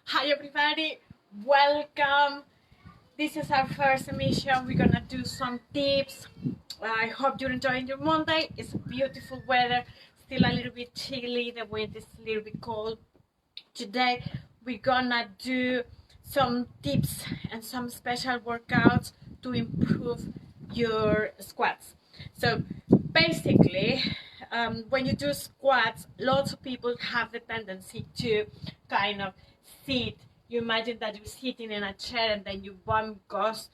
Hi everybody, welcome. This is our first emission. We're gonna do some tips. I hope you're enjoying your Monday. It's beautiful weather, still a little bit chilly, the wind is a little bit cold. Today we're gonna do some tips and some special workouts to improve your squats. So basically, when you do squats, lots of people have the tendency to kind of sit. You imagine that you're sitting in a chair and then your bum goes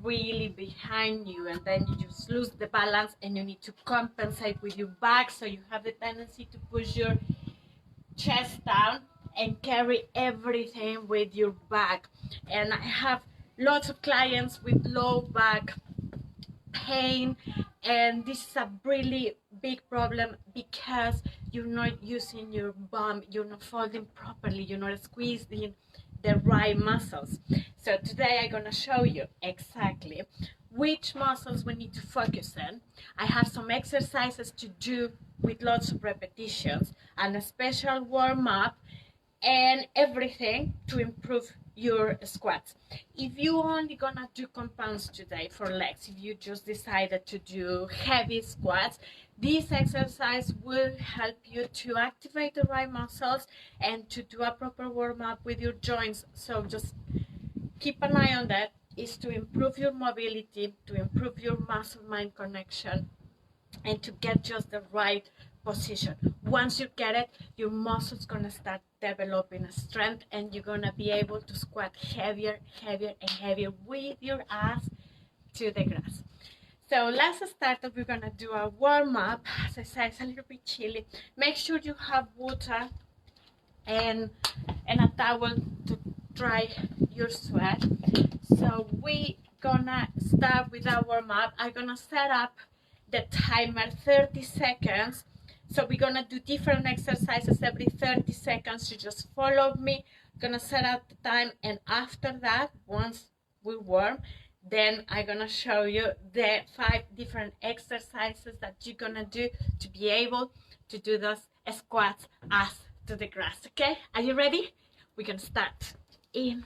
really behind you, and then you just lose the balance and you need to compensate with your back, so you have the tendency to push your chest down and carry everything with your back. And I have lots of clients with low back pain, and this is a really big problem because you're not using your bum, you're not folding properly, you're not squeezing the right muscles. So today I'm gonna show you exactly which muscles we need to focus on. I have some exercises to do with lots of repetitions and a special warm-up and everything to improve your squats. If you only gonna do compounds today for legs, if you just decided to do heavy squats, this exercise will help you to activate the right muscles and to do a proper warm-up with your joints. So just keep an eye on that. Is to improve your mobility, to improve your muscle-mind connection, and to get just the right position. Once you get it, your muscles gonna start developing strength and you're gonna be able to squat heavier and heavier with your ass to the grass. So let's start. We're gonna do a warm-up. As I said, it's a little bit chilly. Make sure you have water and a towel to dry your sweat. So we gonna start with our warm-up. I'm gonna set up the timer 30 seconds. So we're gonna do different exercises every 30 seconds. You just follow me. I'm gonna set up the time, and after that, once we warm, then I'm gonna show you the 5 different exercises that you're gonna do to be able to do those squats ass to the grass. Okay, are you ready? We're gonna start in,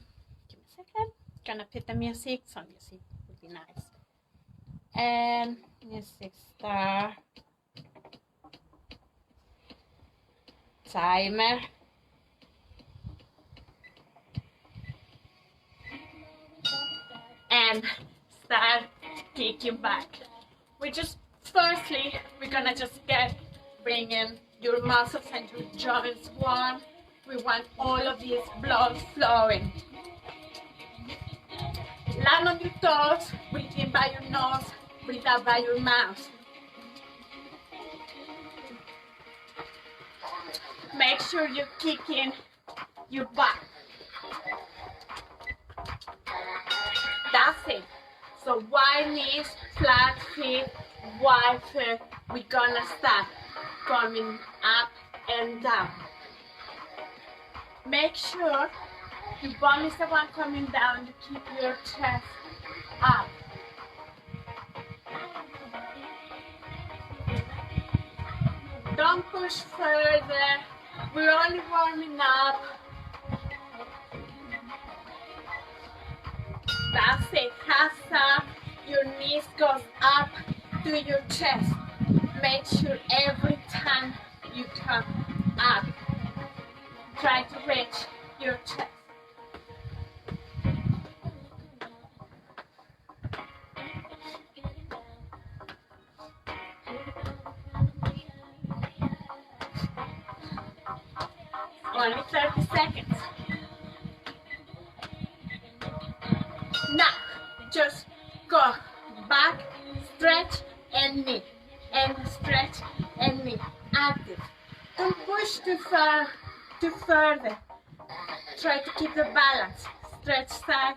give me a second, gonna put the music, some music would be nice. And music start, timer, and start kicking back. We just, firstly, we're gonna just bringing your muscles and your joints warm. We want all of this blood flowing. Land on your toes, breathe in by your nose, breathe out by your mouth. Make sure you're kicking your butt. That's it. So wide knees, flat feet, wide foot. We're gonna start coming up and down. Make sure your bum is the one coming down. You keep your chest up. Don't push further. We're only warming up. That's it. Hands up. Your knees goes up to your chest. Make sure every time you come up, try to reach your chest. Only 30 seconds. Now, just go back, stretch and knee, and stretch and knee. Active. Don't push too far, too further. Try to keep the balance. Stretch side,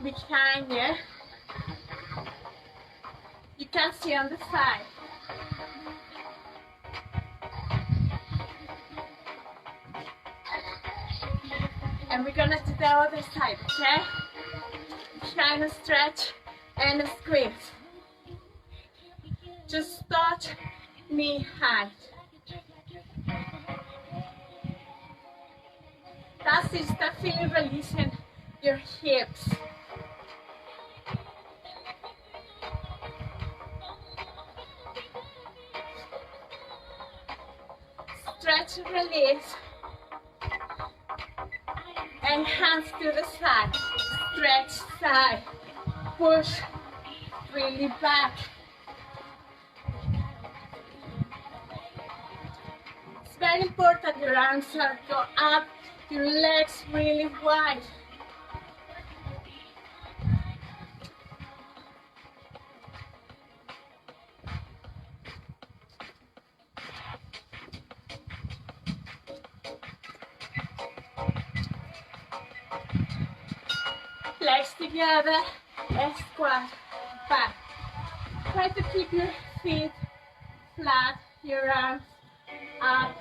behind you. You can see on the side. And we're gonna do the other side, okay? Try to stretch and squeeze. Just touch knee height. As you start feeling releasing your hips. Stretch and release. And hands to the side. Stretch side. Push really back. It's very important your arms are go up, your legs really wide. Legs together, squat, back. Try to keep your feet flat, your arms up,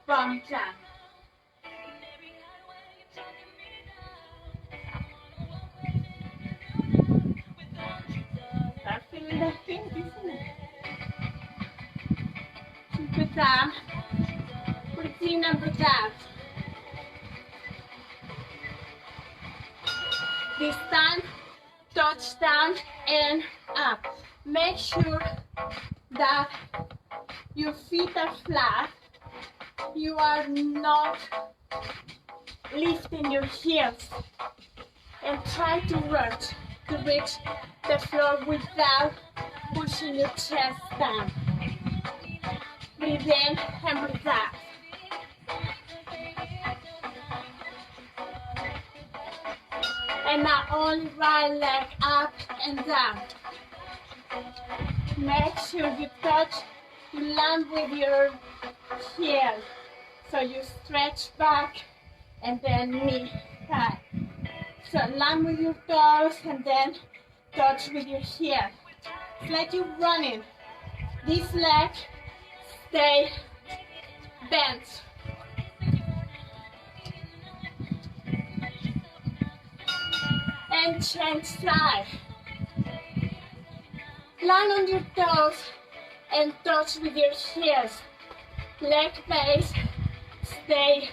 bum down. Start feeling the heat, isn't it? Keep it down. Breathe in and breathe out. This time, touch down and up. Make sure that your feet are flat. You are not lifting your heels. And try to reach the floor without pushing your chest down. Breathe in and breathe out. And now only right leg up and down. Make sure you land with your heel. So you stretch back and then knee tight. So land with your toes and then touch with your heel. It's like you're running. This leg stay bent. And change side. Land on your toes and touch with your heels. Leg base, stay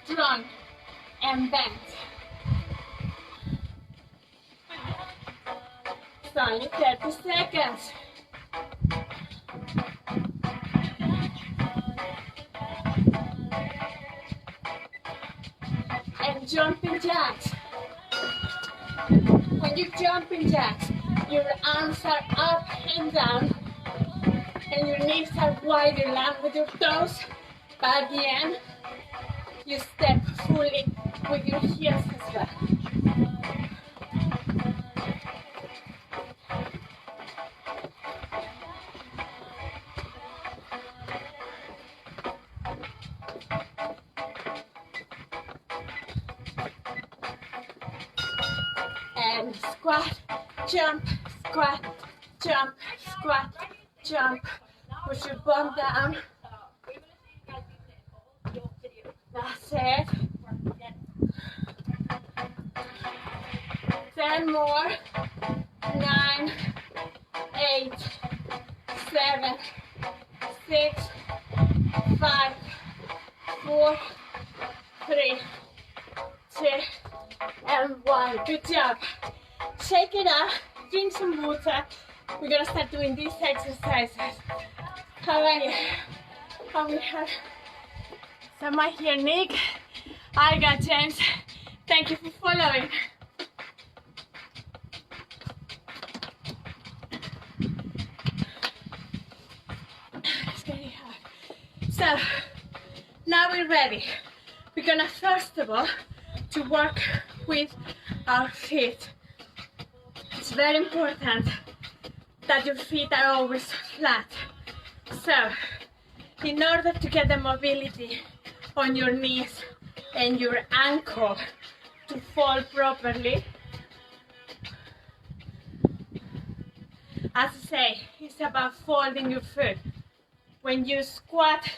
strong and bent. It's only 30 seconds. And jumping jacks. When you jumping jacks, your arms are up and down, and your knees are wide. You land with your toes, but at the end, you step fully with your heels as well. And squat, jump, squat, jump, squat, jump. Push your bum down. That's it. 10 more. 9, 8, 7, 6, 5, 4, 3, 2, and 1. Good job. Shake it up. Drink some water. We're gonna start doing these exercises. How are you? Oh, we have someone here, Nick. I got James. Thank you for following. It's getting hard. So now we're ready. We're gonna first of all to work with our feet. It's very important that your feet are always flat. So, in order to get the mobility on your knees and your ankle to fall properly, as I say, it's about folding your foot. When you squat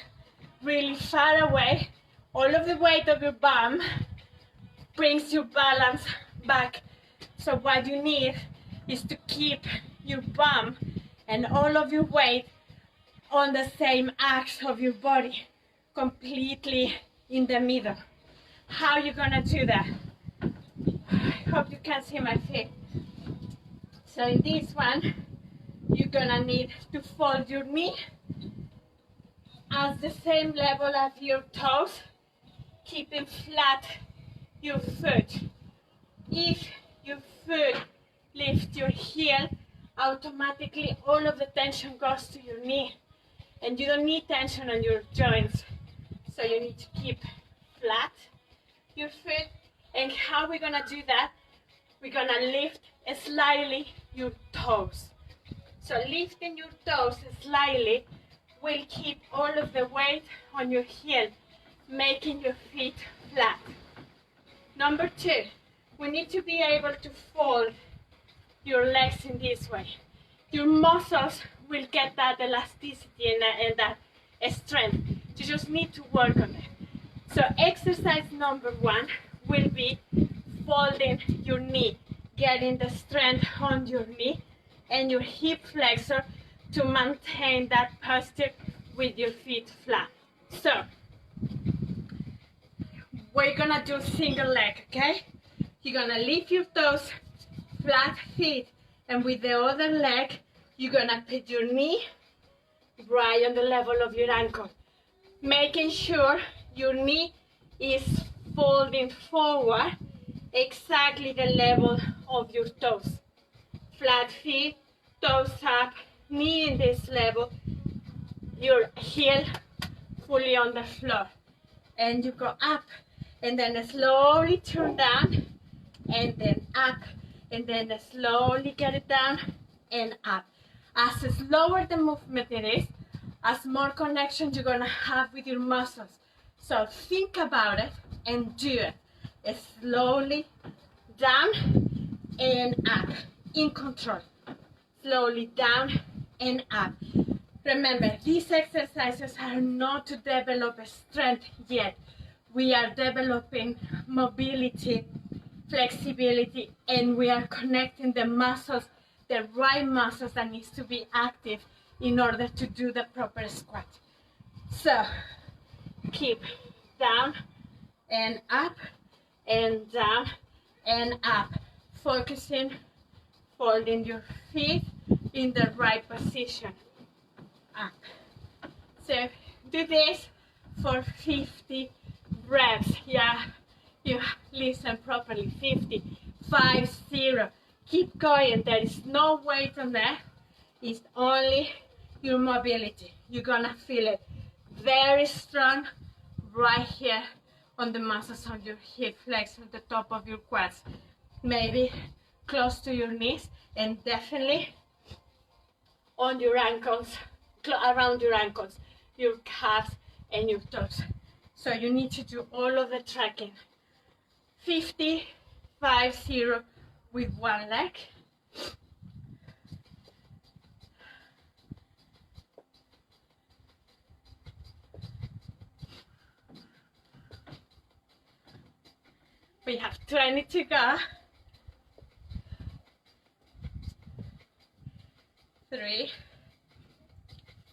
really far away, all of the weight of your bum brings your balance back. So what you need is to keep your bum and all of your weight on the same axis of your body, completely in the middle. How you gonna do that? I hope you can see my feet. So in this one, you're gonna need to fold your knee at the same level as your toes, keeping flat your foot. If your foot lifts your heel, automatically all of the tension goes to your knee, and you don't need tension on your joints. So you need to keep flat your foot. And how we're gonna do that? We're gonna lift slightly your toes. So lifting your toes slightly will keep all of the weight on your heel, making your feet flat. Number two, we need to be able to fold your legs in this way. Your muscles will get that elasticity and that strength. You just need to work on it. So exercise number one will be folding your knee, getting the strength on your knee and your hip flexor to maintain that posture with your feet flat. So we're gonna do single leg, okay? You're gonna lift your toes, flat feet, and with the other leg, you're gonna put your knee right on the level of your ankle, making sure your knee is folding forward exactly the level of your toes. Flat feet, toes up, knee in this level, your heel fully on the floor. And you go up, and then slowly turn down, and then up, and then slowly get it down and up. As slower the movement it is, as more connection you're gonna have with your muscles. So think about it and do it. Slowly down and up, in control. Slowly down and up. Remember, these exercises are not to develop strength yet. We are developing mobility, flexibility, and we are connecting the muscles, the right muscles that needs to be active in order to do the proper squat. So keep down and up and down and up, focusing, folding your feet in the right position. Up. So do this for 50 reps. Yeah, you listen properly. 50, 5-0. Keep going. There is no weight on there. It's only your mobility. You're gonna feel it very strong right here on the muscles of your hip flexor, the top of your quads, maybe close to your knees, and definitely on your ankles, around your ankles, your calves and your toes. So you need to do all of the tracking. 50, 5-0 with one leg. We have 20 to go. 3,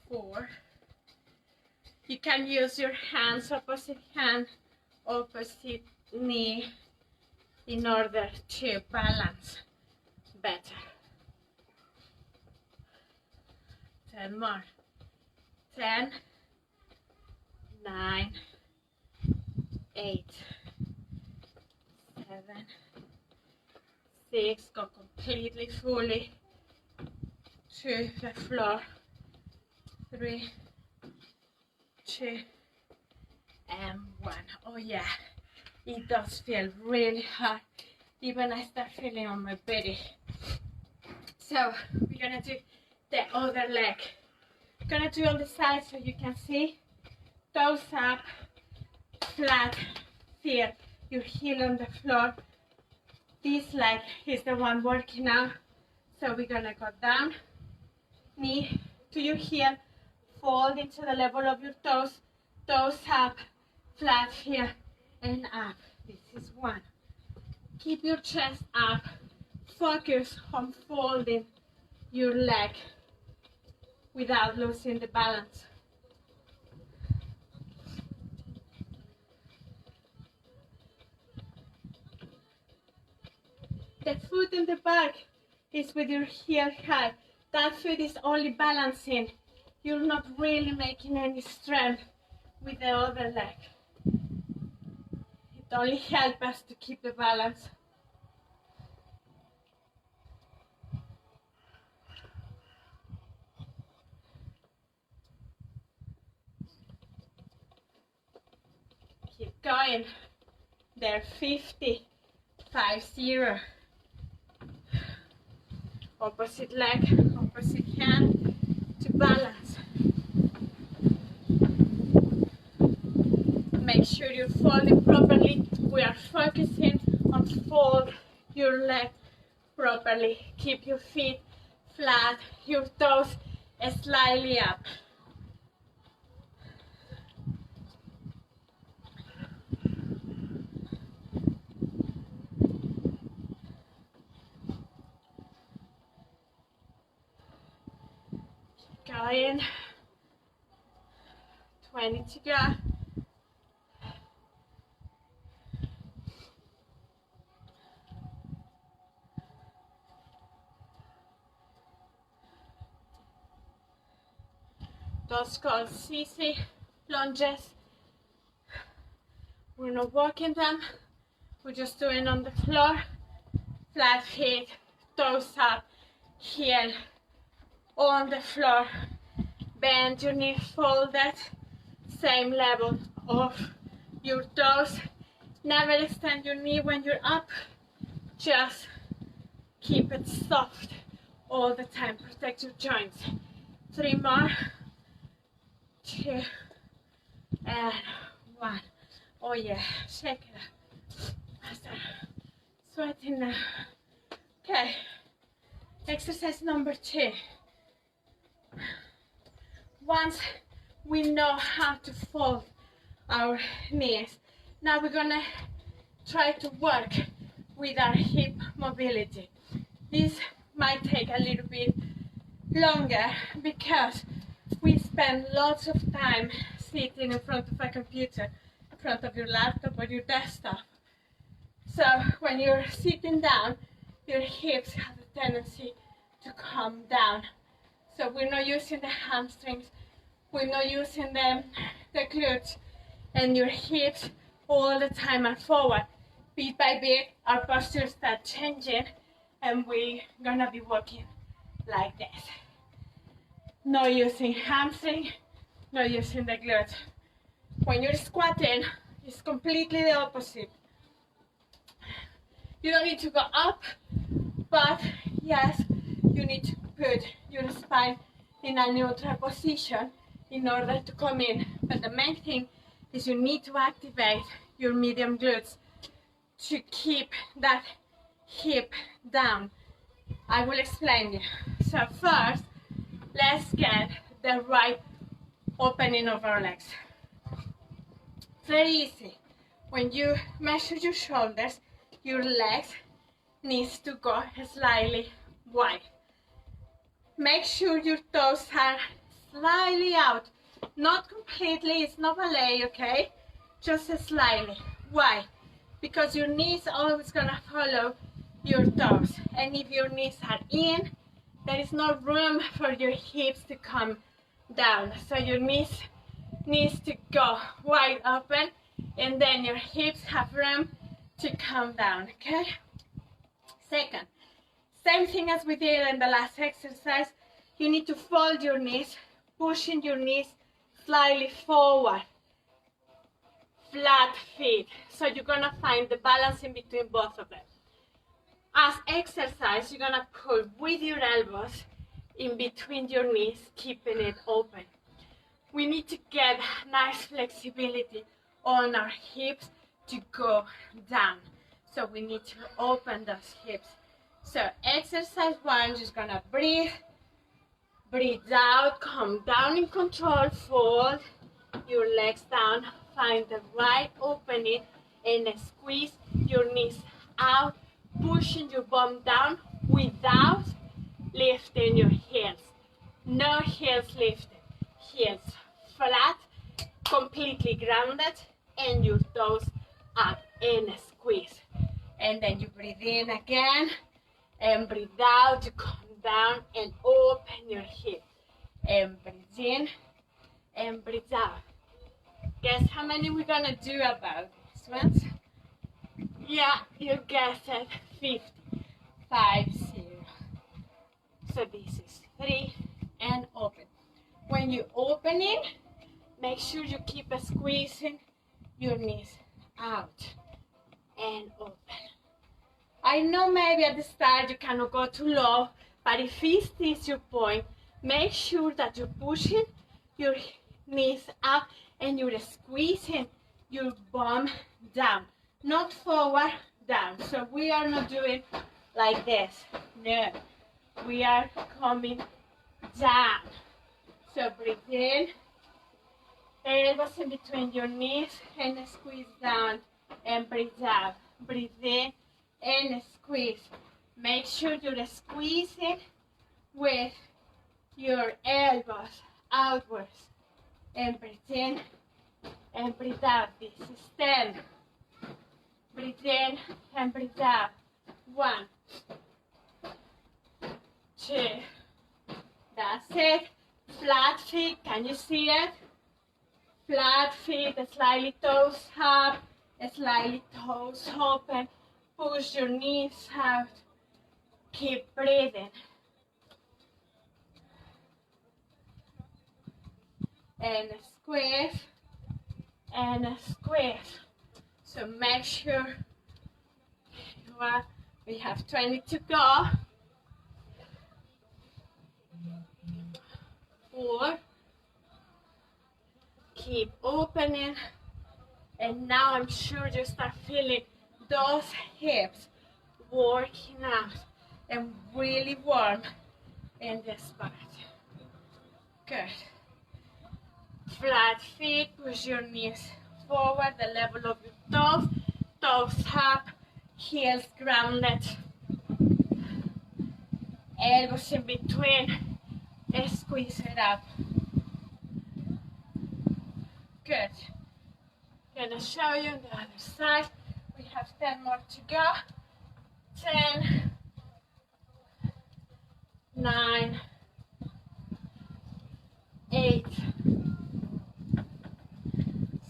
4. You can use your hands, opposite hand, opposite knee, in order to balance better. 10 more. 10, 9, 8, 7, 6, go completely fully to the floor. 3, 2, and 1. Oh yeah, it does feel really hard. Even I start feeling on my body. So we're gonna do the other leg. Gonna do on the side so you can see. Toes up, flat, feel your heel on the floor. This leg is the one working out. So we're gonna go down, knee to your heel, fold into the level of your toes, toes up, flat here and up. This is 1. Keep your chest up, focus on folding your leg without losing the balance. the foot in the back is with your heel high. That foot is only balancing. You're not really making any strength with the other leg. It only helps us to keep the balance. Keep going. There, 50, 5-0. Opposite leg, opposite hand to balance. Make sure you're folding properly. We are focusing on fold your leg properly. Keep your feet flat, your toes slightly up. Going. 20 to go. Those called CC lunges. We're not walking them. We're just doing on the floor. Flat feet, toes up, heel on the floor. Bend your knee folded. Same level of your toes. Never extend your knee when you're up. Just keep it soft all the time. Protect your joints. 3 more. 2 and 1. Oh yeah, shake it up. I start sweating now. Okay, exercise number 2. Once we know how to fold our knees, now we're gonna try to work with our hip mobility. This might take a little bit longer because we spend lots of time sitting in front of a computer, in front of your laptop or your desktop. So when you're sitting down, your hips have a tendency to come down. So we're not using the hamstrings, we're not using the glutes, and your hips all the time are forward. Bit by bit, our posture starts changing, and we're gonna be walking like this. Not using hamstring, not using the glutes. When you're squatting, it's completely the opposite. You don't need to go up, but yes, you need to put your spine in a neutral position in order to come in. But the main thing is you need to activate your medium glutes to keep that hip down. I will explain you. So first, let's get the right opening of our legs. Very easy. When you measure your shoulders, your legs needs to go slightly wide. Make sure your toes are slightly out. Not completely, it's not ballet, okay? Just slightly. Why? Because your knees are always gonna follow your toes. And if your knees are in, there is no room for your hips to come down. So your knees needs to go wide open, and then your hips have room to come down, okay? Second, same thing as we did in the last exercise. You need to fold your knees, pushing your knees slightly forward. Flat feet. So you're gonna find the balance in between both of them. As exercise, you're gonna pull with your elbows in between your knees, keeping it open. We need to get nice flexibility on our hips to go down. So we need to open those hips. So exercise 1, just gonna breathe. Breathe out, come down in control, fold your legs down, find the right opening and squeeze your knees out, pushing your bum down without lifting your heels. No heels lifted, heels flat, completely grounded, and your toes up and squeeze. And then you breathe in again, and breathe out. You come down and open your hip. And breathe in, and breathe out. Guess how many we're gonna do about these ones? Yeah, you guessed it, 50. 5, 0. So this is 3, and open. When you open it, make sure you keep squeezing your knees out and open. I know maybe at the start you cannot go too low, but if this is your point, make sure that you're pushing your knees up and you're squeezing your bum down, not forward, down. So we are not doing like this. No, we are coming down. So breathe in, elbows in between your knees and squeeze down, and breathe out. Breathe in and squeeze. Make sure you're squeezing with your elbows outwards, and breathe in and breathe out. This is 10. Breathe in and breathe out. 1, 2. That's it. Flat feet, can you see it? Flat feet, slightly toes up, slightly toes open. Push your knees out. Keep breathing. And squeeze, and squeeze. So make sure we have 20 to go. 4. Keep opening. And now I'm sure you start feeling those hips working out and really warm in this part. Good. Flat feet, push your knees forward, the level of your toes, toes up, heels grounded, elbows in between, squeeze it up. Good. Gonna show you on the other side. We have 10 more to go. 10, 9, 8,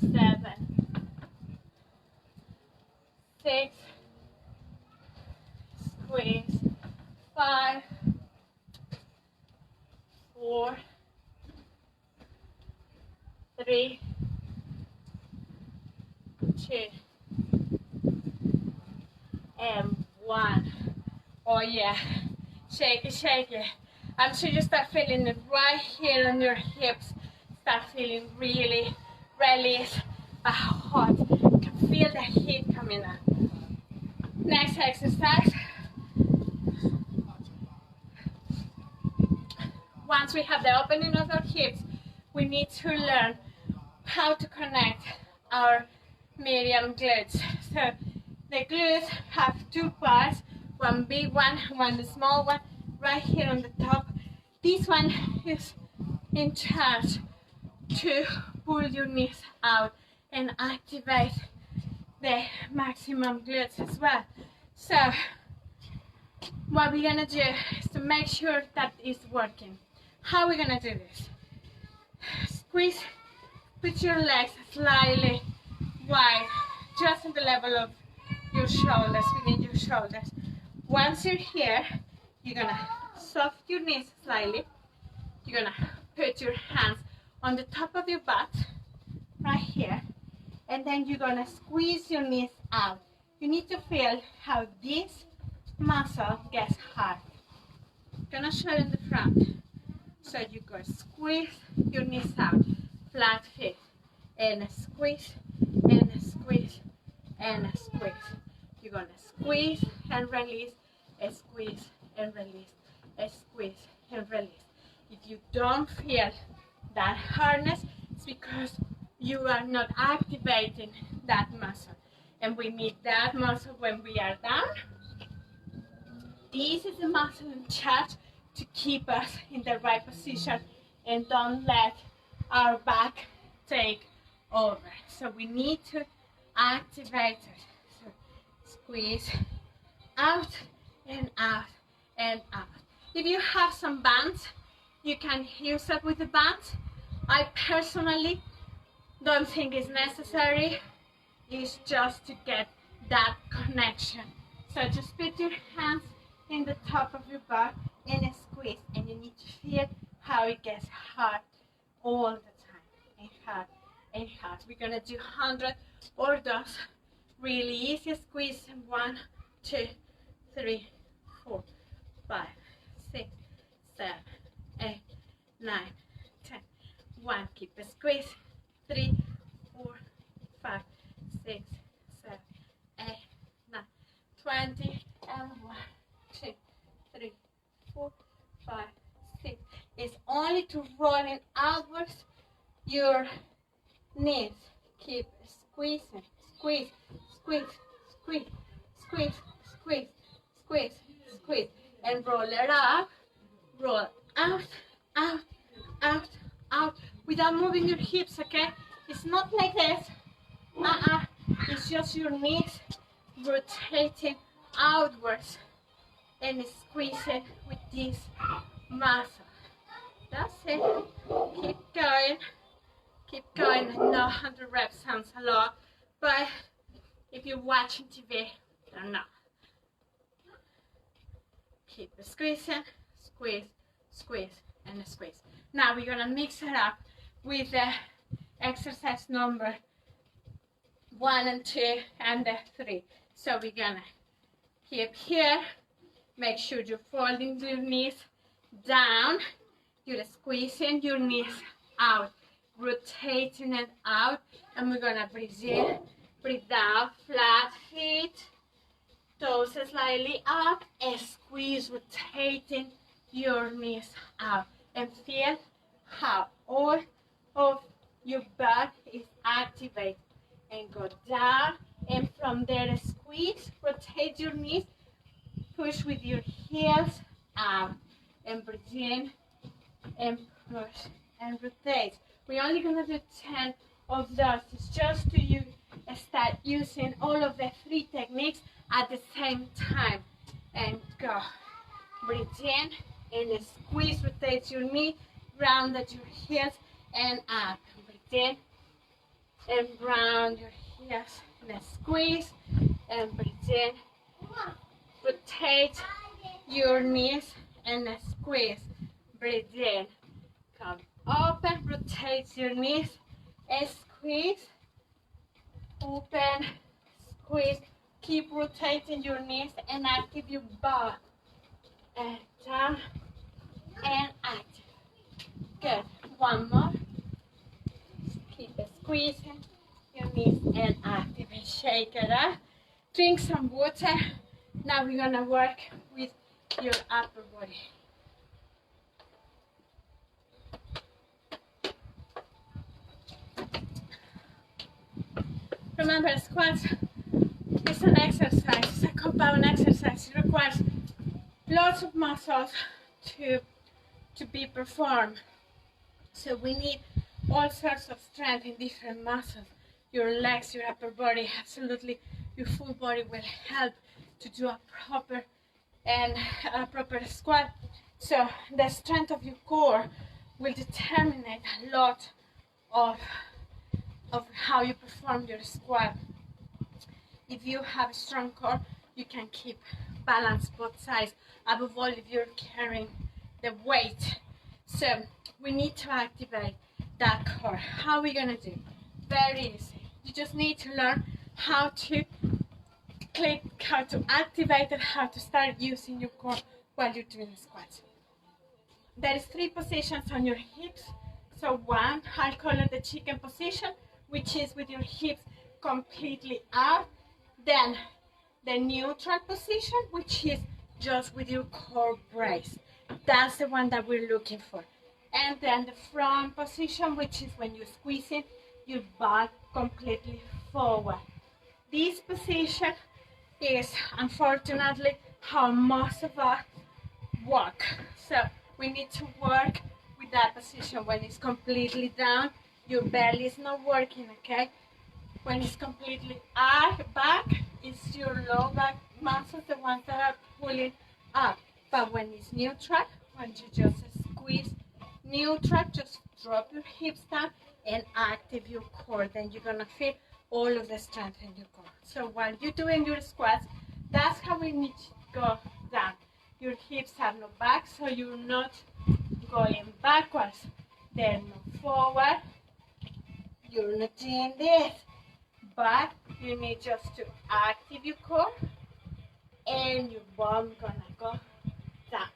7, 6, squeeze, 5, 4, 3, 2, and 1. Oh yeah, shake it, shake it. I'm sure you start feeling it right here on your hips. Start feeling really released, but hot. You can feel the heat coming up. Next exercise. Once we have the opening of our hips, we need to learn how to connect our medium glutes. So the glutes have 2 parts, one big one, one small one, right here on the top. This one is in charge to pull your knees out and activate the maximum glutes as well. So what we're gonna do is to make sure that it's working. How are we gonna do this? Squeeze, put your legs slightly wide, just on the level of your shoulders, within your shoulders. Once you're here, you're gonna soft your knees slightly. You're gonna put your hands on the top of your butt, right here, and then you're gonna squeeze your knees out. You need to feel how this muscle gets hard. I'm gonna show you in the front. So you go squeeze your knees out, flat feet, and squeeze, and squeeze, and squeeze. You're gonna squeeze and release, squeeze and release, squeeze and release. If you don't feel that hardness, it's because you are not activating that muscle. And we need that muscle when we are down. This is the muscle in charge to keep us in the right position and don't let our back take over. So we need to activate it. So squeeze, out and out and out. If you have some bands, you can use it with the bands. I personally don't think it's necessary. It's just to get that connection. So just put your hands in the top of your back and squeeze, and you need to feel how it gets hard all the time, and hard and hard. We're gonna do 100 or those really easy squeeze. 1, 2, 3, 4, 5, 6, 7, 8, 9, 10. 1, keep a squeeze. 3, 4, 5, 6, 7, 8, 9, 20, and 1, 2, 3, 4, 5, 6. It's only to rolling outwards your knees. Keep squeezing, squeeze, squeeze, squeeze, squeeze, squeeze, squeeze, squeeze, and roll it up, roll out, out, out, out, without moving your hips, okay? It's not like this. It's just your knees rotating outwards and squeezing with this muscle. That's it. Keep going. Keep going. I know 100 reps sounds a lot, but if you're watching TV, don't know. Keep squeezing, squeeze, squeeze, and squeeze. Now we're gonna mix it up with the exercise number 1 and 2 and 3. So we're gonna keep here. Make sure you're folding your knees down. You're squeezing your knees out, rotating it out, and we're gonna breathe in, breathe down, flat feet, toes slightly up, and squeeze, rotating your knees out, and feel how all of your back is activated, and go down, and from there squeeze, rotate your knees, push with your heels out, and breathe in, and push, and rotate. We're only gonna do 10 of those. It's just to you start using all of the 3 techniques at the same time. And go. Breathe in and squeeze, rotate your knee, round at your heels and up. Breathe in and round your heels and squeeze and breathe in. Rotate your knees and squeeze. Breathe in. Come open, rotate your knees, and squeeze, open, squeeze. Keep rotating your knees and active your back. And down and active. Good. One more. Keep squeezing your knees and active. And shake it up. Drink some water. Now we're gonna work with your upper body. Remember, squats is an exercise, it's a compound exercise. It requires lots of muscles to be performed. So we need all sorts of strength in different muscles. Your legs, your upper body, absolutely your full body will help to do a proper squat. So the strength of your core will determine a lot of how you perform your squat. If you have a strong core, you can keep balance both sides. Above all, if you're carrying the weight. So we need to activate that core. How are we gonna do? Very easy. You just need to learn how to click, how to activate it, how to start using your core while you're doing the squats. There is 3 positions on your hips. So 1, I'll call it the chicken position, which is with your hips completely out. Then the neutral position, which is just with your core braced. That's the one that we're looking for. And then the front position, which is when you're squeezing your butt completely forward. This position is unfortunately how most of us walk. So we need to work with that position. When it's completely down, your belly is not working, okay? When it's completely back, it's it's your low back muscles, the ones that are pulling up. But when it's neutral, when you just squeeze neutral, just drop your hips down and active your core. Then you're gonna feel all of the strength in your core. So while you're doing your squats, that's how we need to go down. Your hips are not back, so you're not going backwards. Then not forward. You're not doing this, but you need just to active your core, and your bum gonna go down.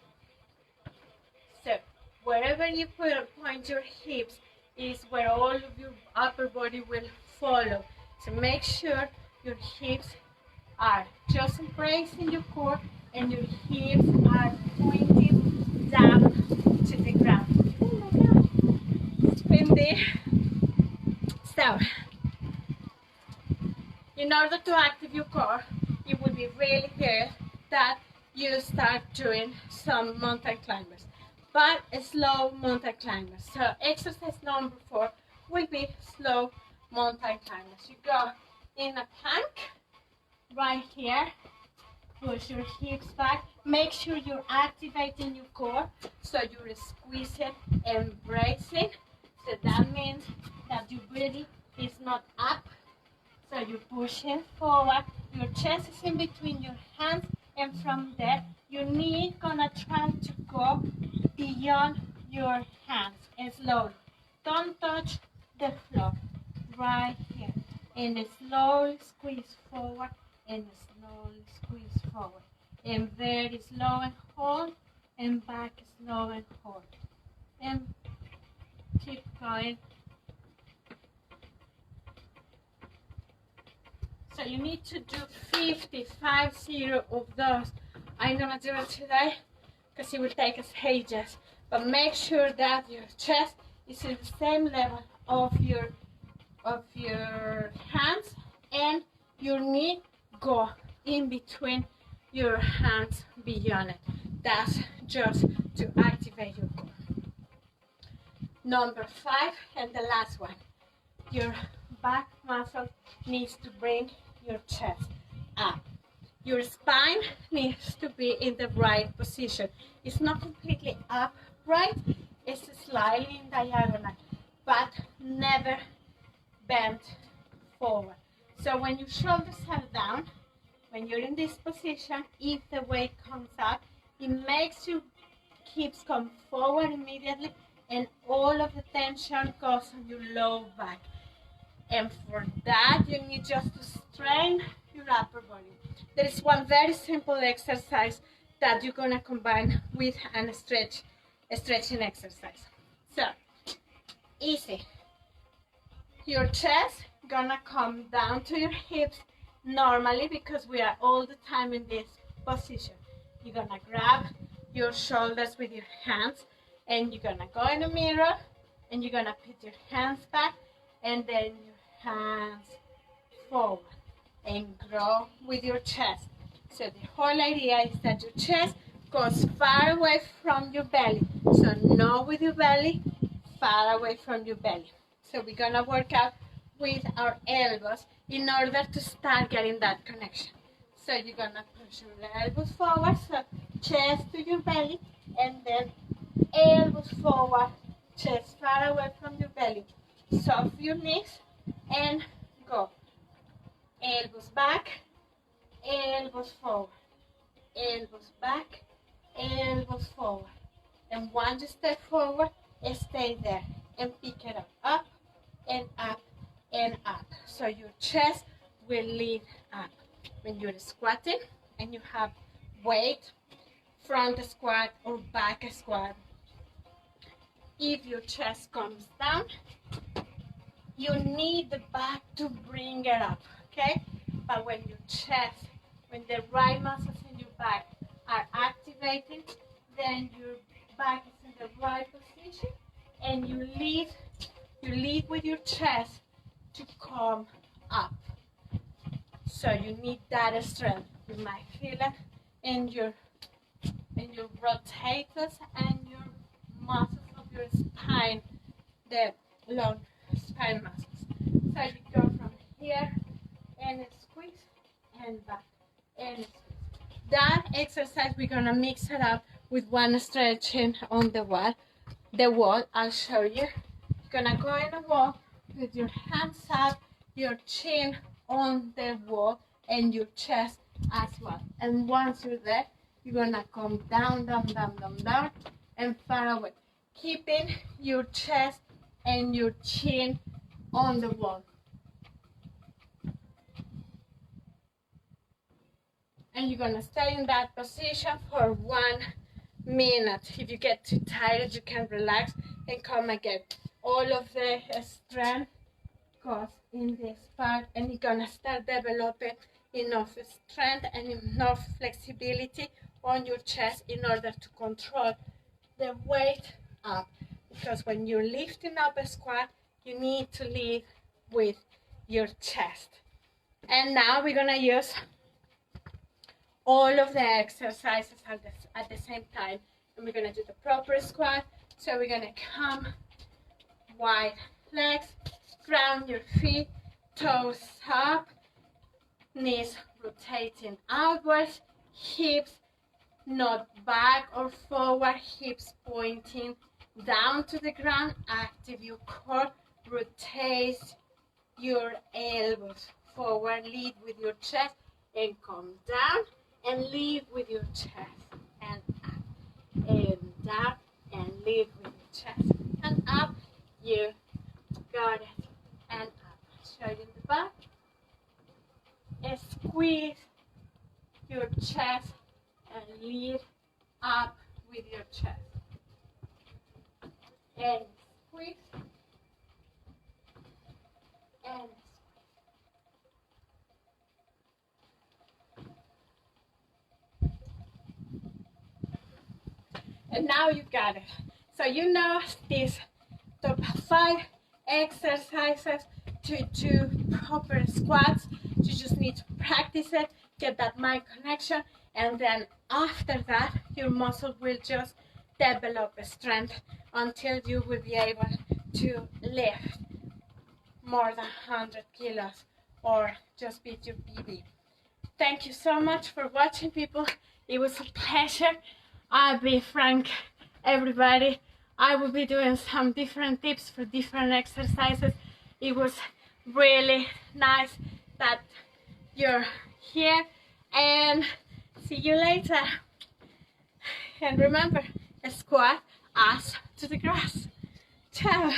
So wherever you point your hips is where all of your upper body will follow. So make sure your hips are just embracing your core and your hips are pointing down to the ground. Oh my God, it's windy. So, in order to active your core, it would be really good that you start doing some mountain climbers, but slow mountain climbers. So exercise number 4 will be slow mountain climbers. You go in a plank right here, push your hips back, make sure you're activating your core, so you're squeezing, embracing. So that means that your body is not up, so you're pushing forward, your chest is in between your hands, and from there, your knee gonna try to go beyond your hands, and slowly. Don't touch the floor, right here. And slowly squeeze forward, and slowly squeeze forward. And very slow and hold, and back slow and hold. And keep going. So you need to do 50 of those. I'm gonna do it today because it will take us ages. But make sure that your chest is at the same level of your hands, and your knee go in between your hands beyond it. That's just to activate your core. Number 5 and the last one. Your back muscle needs to bring your chest up. Your spine needs to be in the right position. It's not completely upright, it's slightly in diagonal, but never bent forward. So when your shoulders are down, when you're in this position, if the weight comes up, it makes your hips come forward immediately, and all of the tension goes on your low back. And for that, you need just to strain your upper body. There is one very simple exercise that you're gonna combine with a stretching exercise. So, easy. Your chest gonna come down to your hips normally, because we are all the time in this position. You're gonna grab your shoulders with your hands, and you're gonna go in the mirror, and you're gonna put your hands back, and then your hands forward, and grow with your chest. So the whole idea is that your chest goes far away from your belly. So not with your belly, far away from your belly. So we're gonna work out with our elbows in order to start getting that connection. So you're gonna push your elbows forward, so chest to your belly, and then elbows forward, chest far away from your belly. Soft your knees and go. Elbows back, elbows forward, elbows back, elbows forward. And once you step forward, stay there and pick it up. Up and up and up. So your chest will lead up. When you're squatting and you have weight, front squat or back squat, if your chest comes down, you need the back to bring it up, okay? But when your chest, when the right muscles in your back are activating, then your back is in the right position, and you lead with your chest to come up. So you need that strength. You might feel it in your rotators and your muscles of your spine, the long spine muscles. So you go from here and squeeze and back, and that exercise we're gonna mix it up with one stretching on the wall. I'll show you. You're gonna go in the wall with your hands up, your chin on the wall, and your chest as well. And once you're there, you're gonna come down, down, down, down, down, and far away, keeping your chest and your chin on the wall. And you're gonna stay in that position for 1 minute. If you get too tired, you can relax and come again. All of the strength goes in this part, and you're gonna start developing enough strength and enough flexibility on your chest in order to control the weight up. Because when you're lifting up a squat, you need to lift with your chest. And now we're gonna use all of the exercises at the same time, and we're gonna do the proper squat. So we're gonna come wide legs, ground your feet, toes up, knees rotating outwards, hips not back or forward, hips pointing down to the ground. Active your core, rotate your elbows forward, lead with your chest, and come down and lead with your chest, and up, and down, and lead with your chest, and up. You got it, and up. Show you in the back. And squeeze your chest and lead up with your chest. And squeeze. And squeeze. And now you got it. So you know these top 5 exercises to do proper squats. You just need to practice it, get that mind connection, and then after that your muscle will just develop strength until you will be able to lift more than 100 kilos or just beat your PB. Thank you so much for watching, people. It was a pleasure. I'll be frank, everybody, I will be doing some different tips for different exercises. It was really nice that you're here, and see you later. And remember, squat ass to the grass. Ciao.